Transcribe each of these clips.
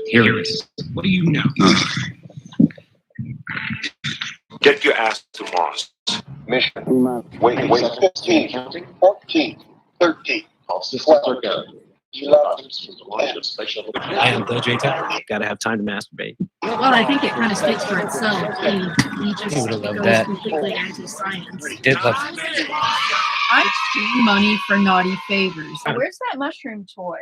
Here it is. What do you know? Get your ass to Mars. Mission. Wait, 15, 14, 13. All systems are go. I am the J-Town. Gotta have time to masturbate. Well, I think it kind of speaks for itself. He just He would've loved goes that. completely anti-science. Did love I exchange money for naughty favors. Where's that mushroom toy?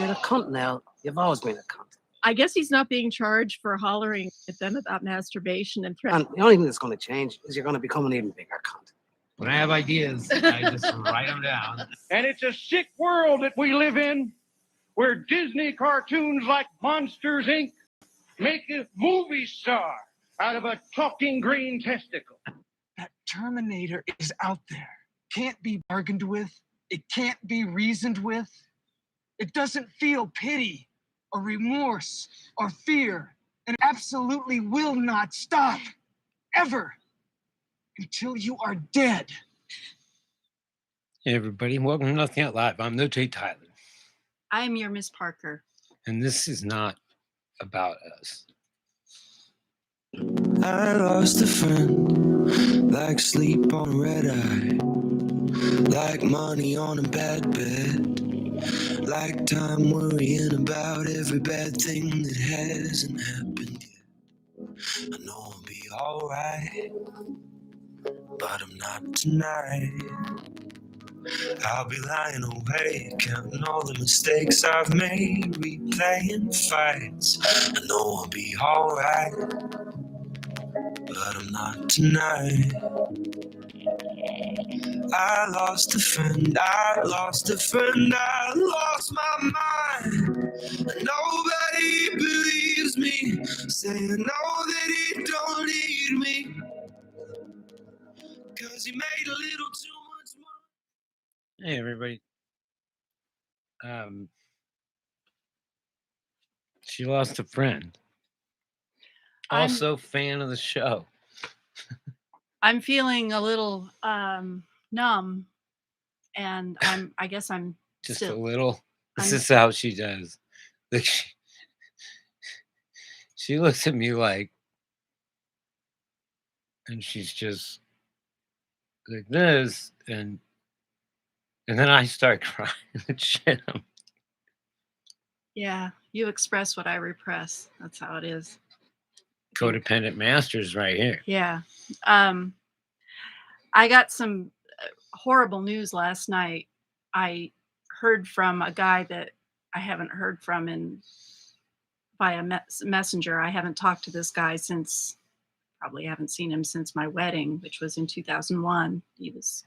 You're a cunt now. You've always been a cunt. I guess he's not being charged for hollering at them about masturbation and And threats. the only thing that's going to change is you're going to become an even bigger cunt. When I have ideas, I just write them down. And it's a sick world that we live in, where Disney cartoons like Monsters, Inc. make a movie star out of a talking green testicle. That Terminator is out there. Can't be bargained with. It can't be reasoned with. It doesn't feel pity or remorse or fear, and absolutely will not stop, ever, until you are dead. Hey everybody, welcome to Nothing Out Live. I'm the J. Tyler, I am your Miss Parker. and this is not about us. I lost a friend, like sleep on a red eye, like money on a bad bed, like time worrying about every bad thing that hasn't happened yet. I know I'll be alright, but I'm not tonight. I'll be lying awake, counting all the mistakes I've made, replaying fights. I know I'll be alright, but I'm not tonight. I lost a friend, I lost a friend, I lost my mind. Nobody believes me, saying no that he don't need me, 'cause he made a little too much money. Hey everybody. She lost a friend. Also fan of the show. I'm feeling a little numb, and I guess I'm Just still, a little. This I'm- is how she does. Like she looks at me like, and she's just like this, and then I start crying and shit. Yeah, you express what I repress. That's how it is. Codependent masters right here. Yeah. I got some horrible news last night. I heard from a guy that I haven't heard from via messenger. I haven't talked to this guy since, probably haven't seen him since my wedding, which was in 2001. He was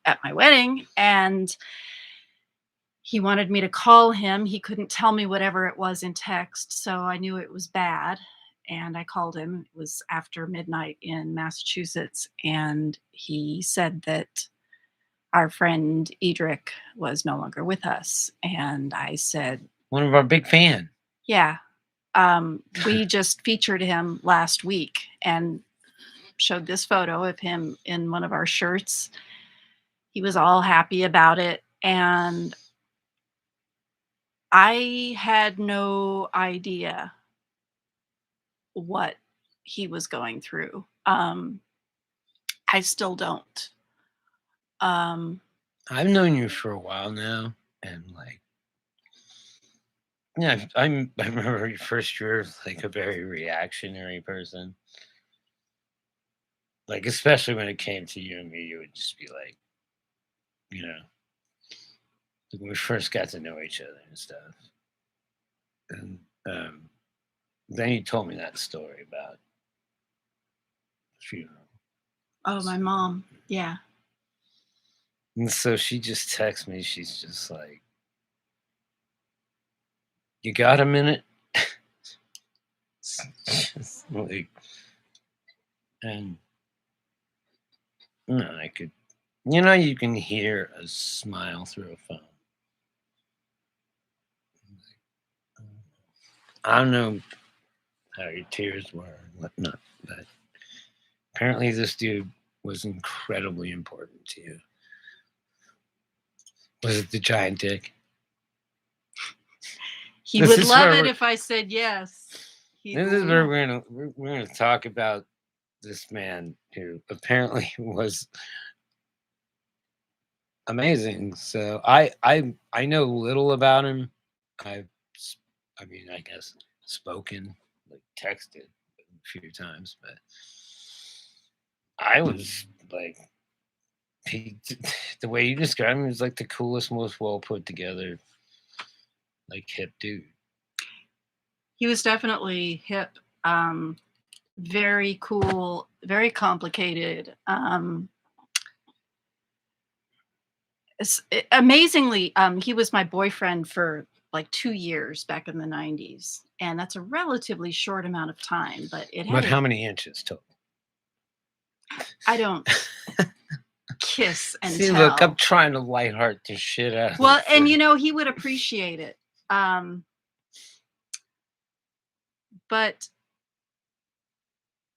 at my wedding and he wanted me to call him. He couldn't tell me whatever it was in text, so I knew it was bad. And I called him. It was after midnight in Massachusetts. And he said that our friend Edric was no longer with us. And I said, One of our big fan. yeah, we just featured him last week and showed this photo of him in one of our shirts. He was all happy about it. And I had no idea what he was going through. I still don't. I've known you for a while now, and like, yeah, I remember your first year like a very reactionary person. Like, especially when it came to you and me, you would just be like, you know, like when we first got to know each other and stuff. And then you told me that story about the funeral. Oh, my mom. Yeah. And so she just texts me. She's just like, you got a minute? Just like, and no, I could, you can hear a smile through a phone. I don't know how your tears were and whatnot, but apparently this dude was incredibly important to you. Was it the giant dick? He This would is love where it we're- if I said yes. He'd This is where love- we're gonna talk about this man who apparently was amazing. So I know little about him. I mean, I guess spoken, like texted a few times, but I was like, the way you describe him is like the coolest, most well put together, like hip dude. He was definitely hip, very cool, very complicated. Amazingly, he was my boyfriend for like 2 years back in the 90s. And that's a relatively short amount of time, but it had But how many inches total? I don't kiss and See, tell. look, I'm trying to lightheart this shit out. of Well, it and for you know, he would appreciate it. But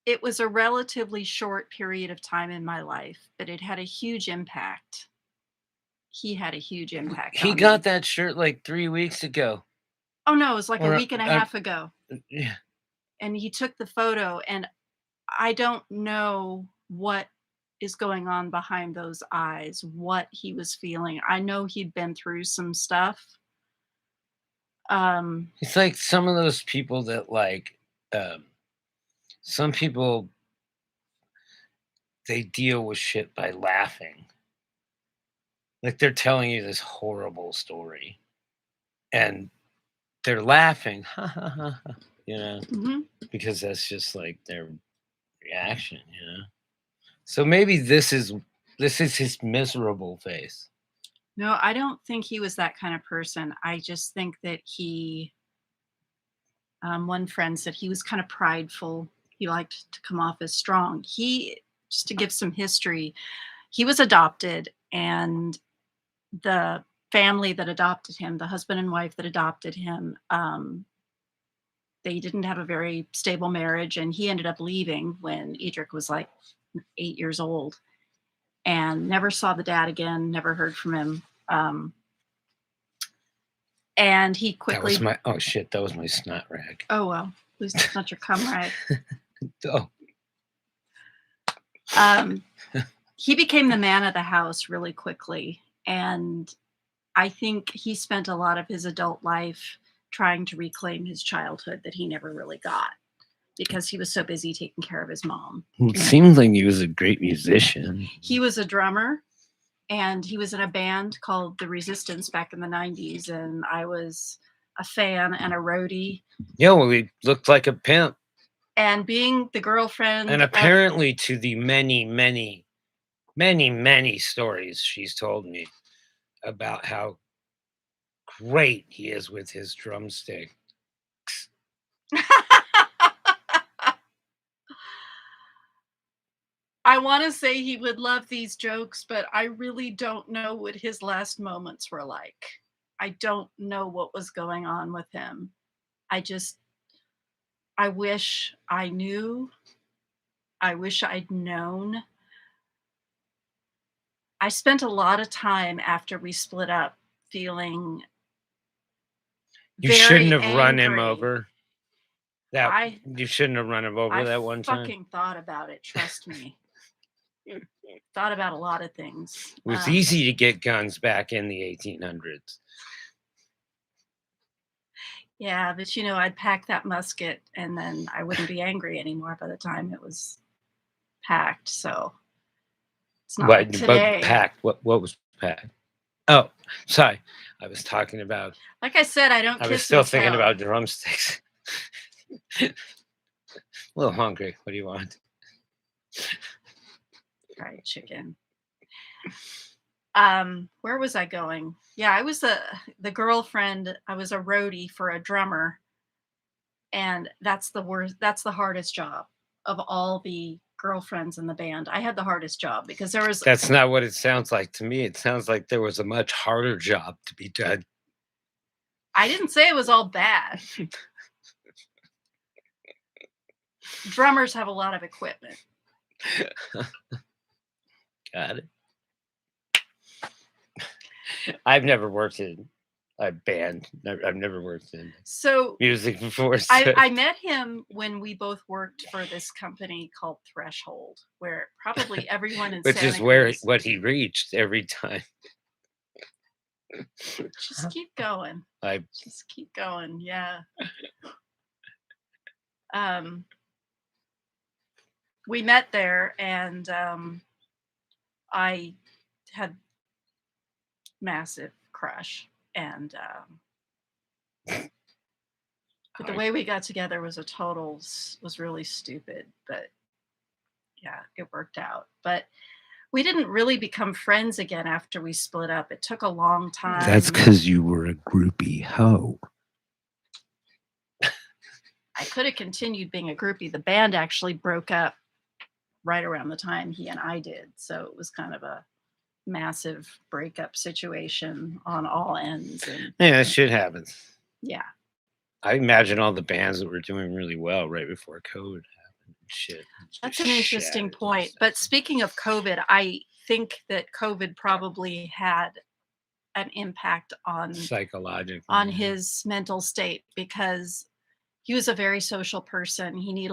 it was a relatively short period of time in my life, but it had a huge impact. He had a huge impact. He on got me. that shirt like 3 weeks ago. Oh no, it was like Or, a week and a half ago. Yeah. And he took the photo, and I don't know what is going on behind those eyes, what he was feeling. I know he'd been through some stuff. It's like some of those people that like some people, they deal with shit by laughing. Like they're telling you this horrible story and they're laughing, you know, Mhm. because that's just like their reaction, you know. So maybe this is his miserable face. No, I don't think he was that kind of person. I just think that he, one friend said he was kind of prideful. He liked to come off as strong. Just to give some history, he was adopted, and the family that adopted him, the husband and wife that adopted him, they didn't have a very stable marriage, and he ended up leaving when Edric was like 8 years old, and never saw the dad again, never heard from him. And he That quickly. was my that was my snot rag. Oh well, at least it's not your cum rag. Oh. He became the man of the house really quickly, and I think he spent a lot of his adult life trying to reclaim his childhood that he never really got because he was so busy taking care of his mom. It seems like he was a great musician. He was a drummer, and he was in a band called The Resistance back in the 90s, and I was a fan and a roadie. Yeah, well, he looked like a pimp. And being the girlfriend. And apparently, to the many, many, many, many stories she's told me about how great he is with his drumstick. I want to say he would love these jokes, but I really don't know what his last moments were like. I don't know what was going on with him. I wish I knew. I wish I'd known. I spent a lot of time after we split up feeling You very shouldn't have run him angry. over. You shouldn't have run him over that one time. I fucking thought about it, trust me. Thought about a lot of things. It was easy to get guns back in the 1800s. Yeah, but you know, I'd pack that musket and then I wouldn't be angry anymore by the time it was packed. So it's not like today. But packed. What was packed? Oh, sorry. I was talking about. Like I said, I don't. I was still thinking about drumsticks. A little hungry. What do you want? Fried chicken. Where was I going? Yeah, I was the girlfriend. I was a roadie for a drummer, and that's the worst. That's the hardest job of all the girlfriends in the band. I had the hardest job because there was. That's not what it sounds like to me. It sounds like there was a much harder job to be done. I didn't say it was all bad. Drummers have a lot of equipment. Got it. I've never worked in band. I've never worked in So music before. So. I met him when we both worked for this company called Threshold, where probably everyone in Which Santa is where Cruz. what he reached every time. Just keep going. I Just keep going. Yeah. We met there, and I had massive crush, and but the way we got together was was really stupid, but yeah, it worked out. But we didn't really become friends again after we split up. It took a long time. That's because you were a groupie hoe. I could have continued being a groupie. The band actually broke up right around the time he and I did, so it was kind of a massive breakup situation on all ends. And Yeah, that shit happens. yeah. I imagine all the bands that were doing really well right before COVID happened. Shit. That's an interesting point. But speaking of COVID, I think that COVID probably had an impact on Psychologically on his mental state, because he was a very social person. He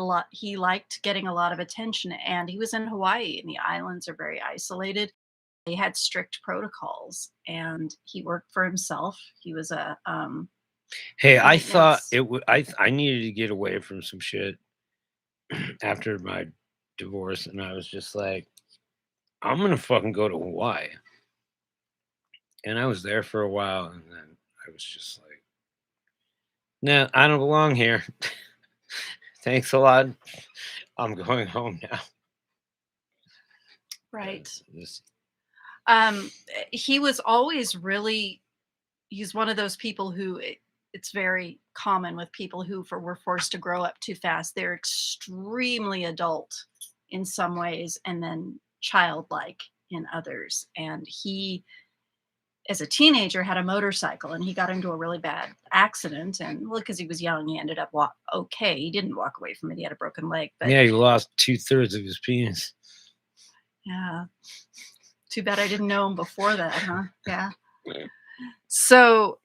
liked getting a lot of attention, and he was in Hawaii, and the islands are very isolated. They had strict protocols, and he worked for himself. He was a Hey, I thought maintenance- it would. I needed to get away from some shit after my divorce, and I was just like, I'm gonna fucking go to Hawaii. And I was there for a while, and then I was just like, no, I don't belong here. Thanks a lot. I'm going home now. right. This- He was always really. He's one of those people who it's very common with people who were forced to grow up too fast. They're extremely adult in some ways, and then childlike in others. And he, as a teenager, had a motorcycle, and he got into a really bad accident. And well, because he was young, he ended up okay. He didn't walk away from it. He had a broken leg. But yeah, he lost 2/3 of his penis. yeah. Too bad I didn't know him before that, huh? Yeah. So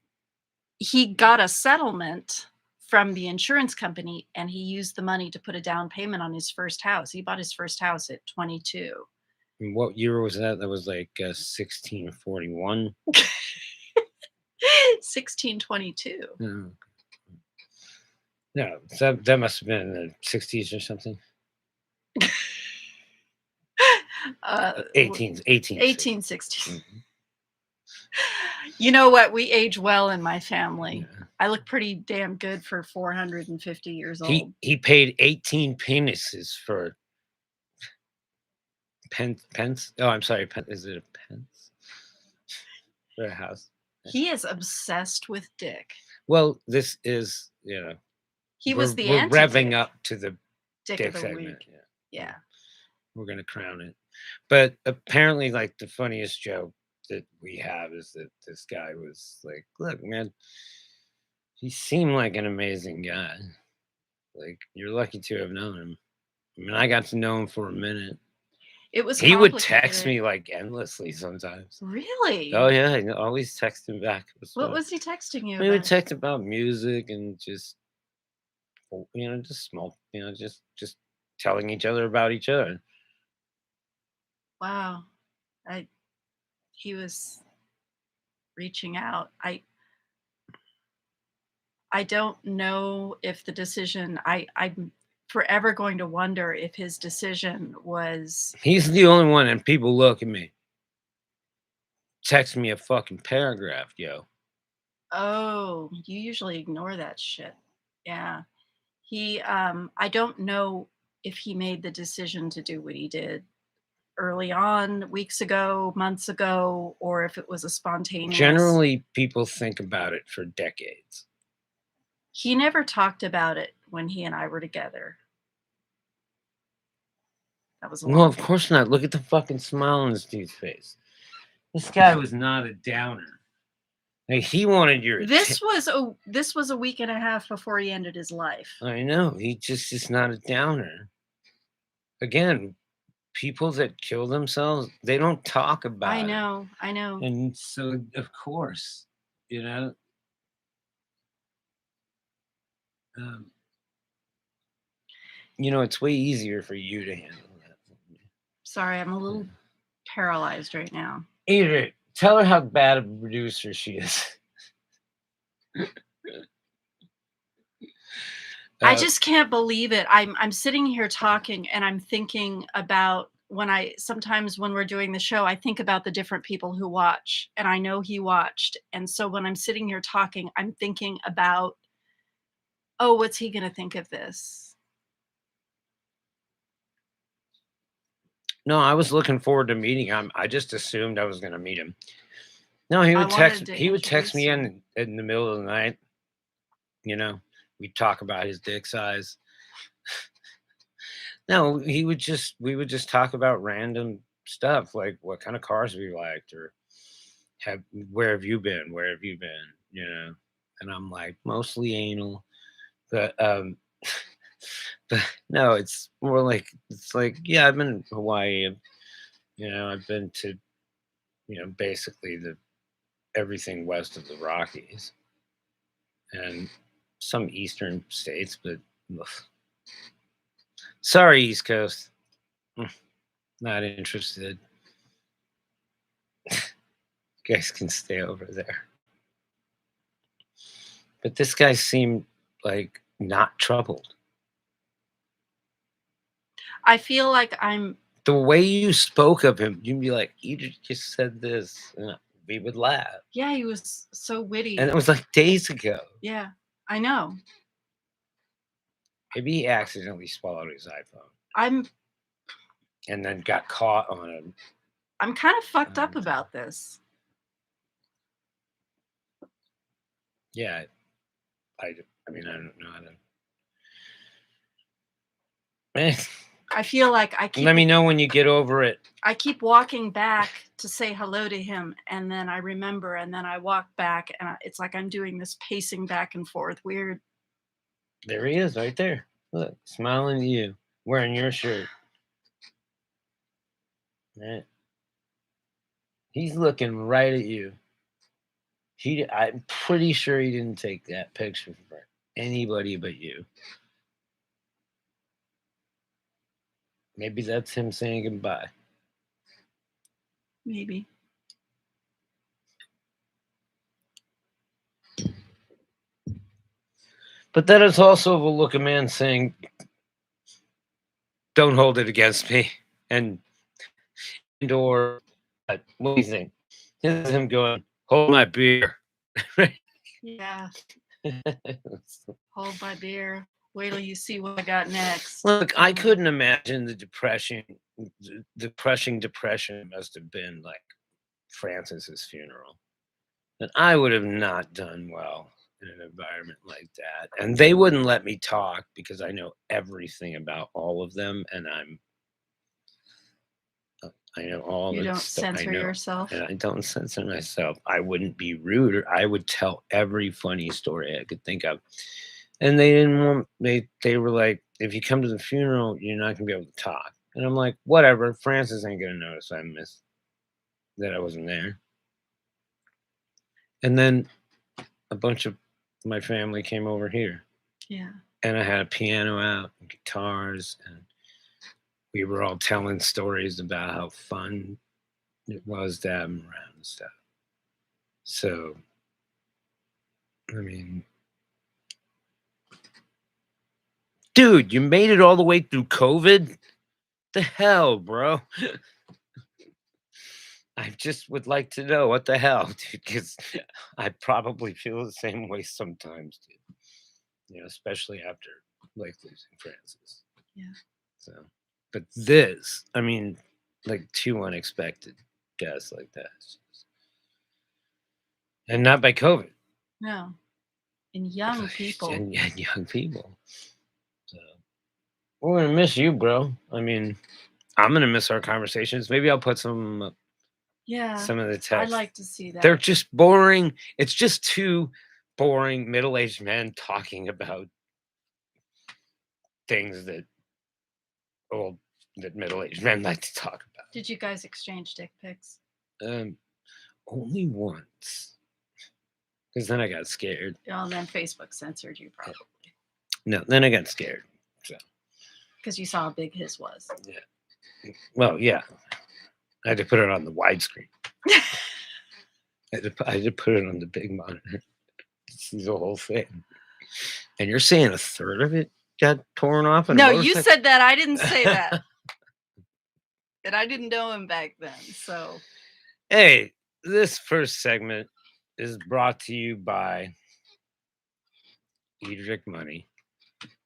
he got a settlement from the insurance company, and he used the money to put a down payment on his first house. He bought his first house at 22. And what year was that? That was like 1641. 1622. No, that must have been in the 60s or something. 1860. Mm-hmm. You know what? We age well in my family. Yeah. I look pretty damn good for 450 years old. He paid 18 penises for pence. Oh, I'm sorry. Is it a pence for a house? He is obsessed with dick. Well, this is We're revving up to the dick dick of the segment. week. Yeah. We're gonna crown it. But apparently, like, the funniest joke that we have is that this guy was like, look, man, he seemed like an amazing guy. Like, you're lucky to have known him. I mean, I got to know him for a minute. It was He would text complicated. me like endlessly sometimes. Really? Oh yeah, I always text him back. What was he texting you We would about? text about music and just just small, just telling each other about each other. Wow. He was reaching out. I don't know if the decision, I'm forever going to wonder if his decision was. He's the only one, and people look at me. Text me a fucking paragraph, yo. Oh, you usually ignore that shit. Yeah. He, I don't know if he made the decision to do what he did early on, weeks ago, months ago, or if it was a spontaneous. Generally, people think about it for decades. He never talked about it when he and I were together. That was a Well, long of course not. Look at the fucking smile on this dude's face. This guy was not a downer. Like, he wanted your This was a week and a half before he ended his life. I know. He just is not a downer. Again, people that kill themselves, they don't talk about I know. it. And so, of course, Um, you know, it's way easier for you to handle that. Sorry, I'm a little paralyzed right now. Edric, tell her how bad of a producer she is. I just can't believe it. I'm sitting here talking and I'm thinking about sometimes when we're doing the show, I think about the different people who watch, and I know he watched. And so when I'm sitting here talking, I'm thinking about, oh, what's he going to think of this? No, I was looking forward to meeting him. I just assumed I was going to meet him. No, he would text me in the middle of the night. You know, we'd talk about his dick size. No, we would just talk about random stuff, like what kind of cars we liked, or where have you been? Where have you been? You know, and I'm like, mostly anal, but but no, it's like, yeah, I've been in Hawaii. You know, I've been to, you know, basically everything west of the Rockies and some eastern states, but ugh. Sorry, East Coast. Not interested. You guys can stay over there. But this guy seemed like not troubled. I feel like the way you spoke of him, you'd be like, you just said this, and we would laugh. Yeah, he was so witty. And it was like days ago. Yeah, I know. Maybe he accidentally swallowed his iPhone. And then got caught on him. I'm kind of fucked up about this. Yeah, I mean, I don't know how to. I feel like Let me know when you get over it. I keep walking back to say hello to him, and then I remember, and then I walk back, and it's like I'm doing this pacing back and forth. Weird. There he is, right there. Look, smiling at you, wearing your shirt. Right. He's looking right at you. I'm pretty sure he didn't take that picture for anybody but you. Maybe that's him saying goodbye. Maybe. But that is also the look of man saying, don't hold it against me. Or what do you think? This is him going, hold my beer. Yeah. Hold my beer. Wait till you see what I got next. Look, I couldn't imagine the depression must have been like Francis's funeral. And I would have not done well in an environment like that. And they wouldn't let me talk because I know everything about all of them, and I know all you the don't stuff. censor yourself. And I don't censor myself. I wouldn't be rude, or I would tell every funny story I could think of. And they didn't want, they were like, if you come to the funeral, you're not gonna be able to talk. And I'm like, whatever, Francis ain't gonna notice I missed that I wasn't there. And then a bunch of my family came over here. Yeah. And I had a piano out and guitars, and we were all telling stories about how fun it was to have them around and stuff. So, I mean, dude, you made it all the way through COVID? The hell, bro? I just would like to know what the hell, dude, because I probably feel the same way sometimes, dude. You know, especially after like losing Francis. Yeah. So, but this, I mean, like 2 unexpected deaths like that, and not by COVID. No. And young people. And young people. So we're gonna miss you, bro. I mean, I'm gonna miss our conversations. Maybe I'll put some of the texts. I'd like to see that. They're just boring. It's just 2 boring middle-aged men talking about things that middle-aged men like to talk about. Did you guys exchange dick pics? Only once. Because then I got scared. Oh, and then Facebook censored you, probably. No, then I got scared. So, Because you saw how big his was. well, yeah. I had to put it on the widescreen. I had to put it on the big monitor to see the whole thing. And you're saying a third of it got torn off? No, you said that. I didn't say that. And I didn't know him back then. So, Hey, this first segment is brought to you by Edric Money.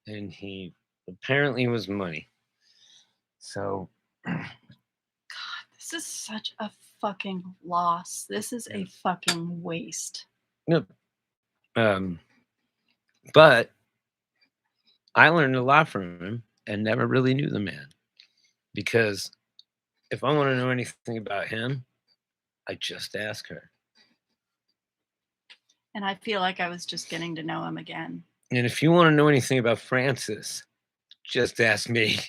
And he apparently was money. So, this is such a fucking loss. This is a fucking waste. no. But I learned a lot from him and never really knew the man. Because if I want to know anything about him, I just ask her. And I feel like I was just getting to know him again. And if you want to know anything about Francis, just ask me.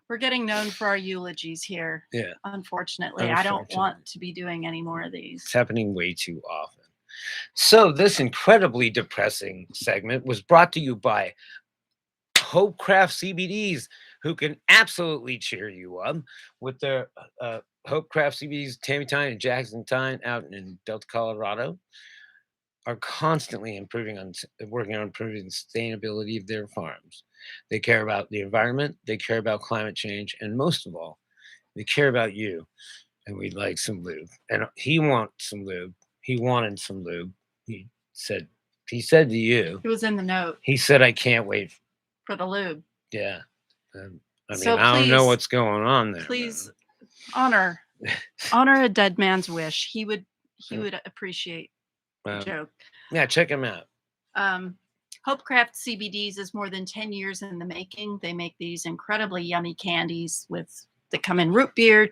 We're getting known for our eulogies here. Yeah. Unfortunately. I don't want to be doing any more of these. It's happening way too often. So this incredibly depressing segment was brought to you by Hopecraft CBDs, who can absolutely cheer you up with their Hopecraft CBDs, Tammy Tyne and Jackson Tyne out in Delta, Colorado, are constantly working on improving the sustainability of their farms. They care about the environment, they care about climate change, and most of all, they care about you. And we'd like some lube. And he wants some lube. He wanted some lube. He said to you. It was in the note. He said, I can't wait for the lube. Yeah. I mean, So I don't know please- what's going on there. Please honor a dead man's wish. He would appreciate the joke. Yeah, check him out. Hopecraft CBDs is more than 10 years in the making. They make these incredibly yummy candies that come in root beer,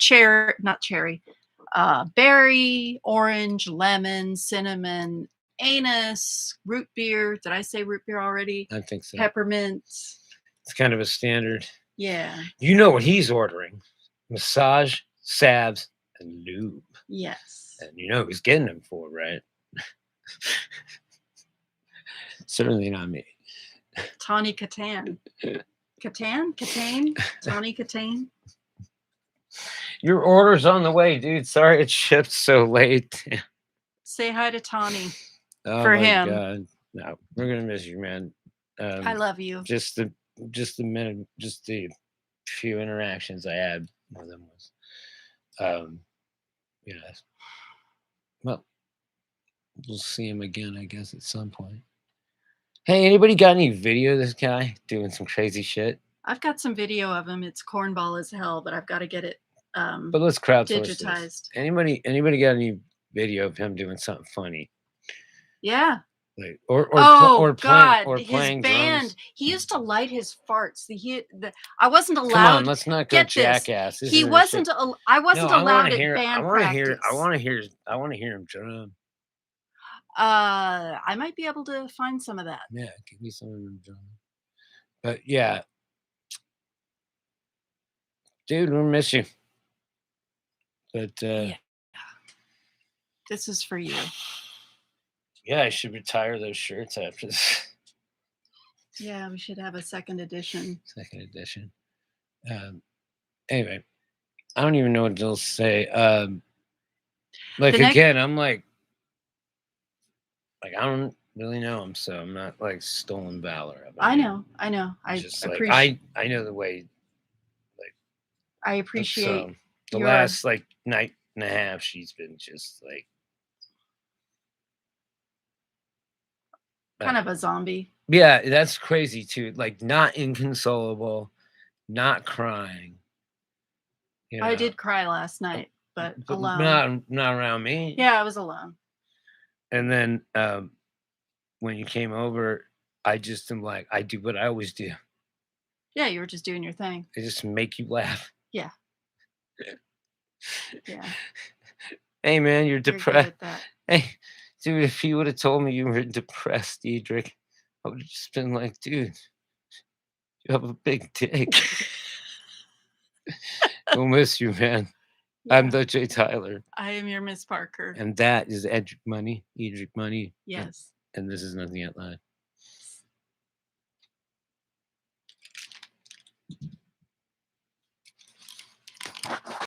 berry, orange, lemon, cinnamon, anise, root beer. Did I say root beer already? I think so. Peppermint. It's kind of a standard. Yeah. You know what he's ordering. Massage, salves, and lube. Yes. And you know he's getting them for, right? Certainly not me. Tawny Catan. Catane? Tawny Catane? Your order's on the way, dude. Sorry it shipped so late. Say hi to Tawny Oh for my him. God. No, we're gonna miss you, man. I love you. Just the few interactions I had with him was, well, we'll see him again, I guess, at some point. Hey, anybody got any video of this guy doing some crazy shit? I've got some video of him. It's cornball as hell, but I've got to get it But let's crowdsource this. digitized. Anybody got any video of him doing something funny? Yeah. Like, God, his playing band. drums? He used to light his farts. I wasn't allowed. Come on, let's not go Get this. jackass. This He isn't wasn't. shit. I wasn't allowed at I band want to practice. I want to hear him drum. I might be able to find some of that. Yeah, give me some of them drum. But yeah, dude, we'll miss you. But This is for you. yeah, I should retire those shirts after this Yeah, we should have a second edition. second edition. Anyway, I don't even know what to say. Again, I'm like I don't really know him, so I'm not like stolen valor. I know. I just appreciate. I know the way. I appreciate the your- last night and a half. She's been just like kind of a zombie. yeah, that's crazy too. Like not inconsolable, not crying. You I know, did cry last night, but alone. Not around me. Yeah, I was alone. And then when you came over, I just am like, I do what I always do. Yeah, you were just doing your thing. I just make you laugh. Yeah. Yeah. Hey man, you're You're good depressed. at that. Hey, dude, if you would have told me you were depressed, Edric, I would have just been like, dude, you have a big dick. We'll miss you, man. I'm the J. Tyler. I am your Miss Parker. And that is Edric Money. Yes. And this is Nothing Yet Live.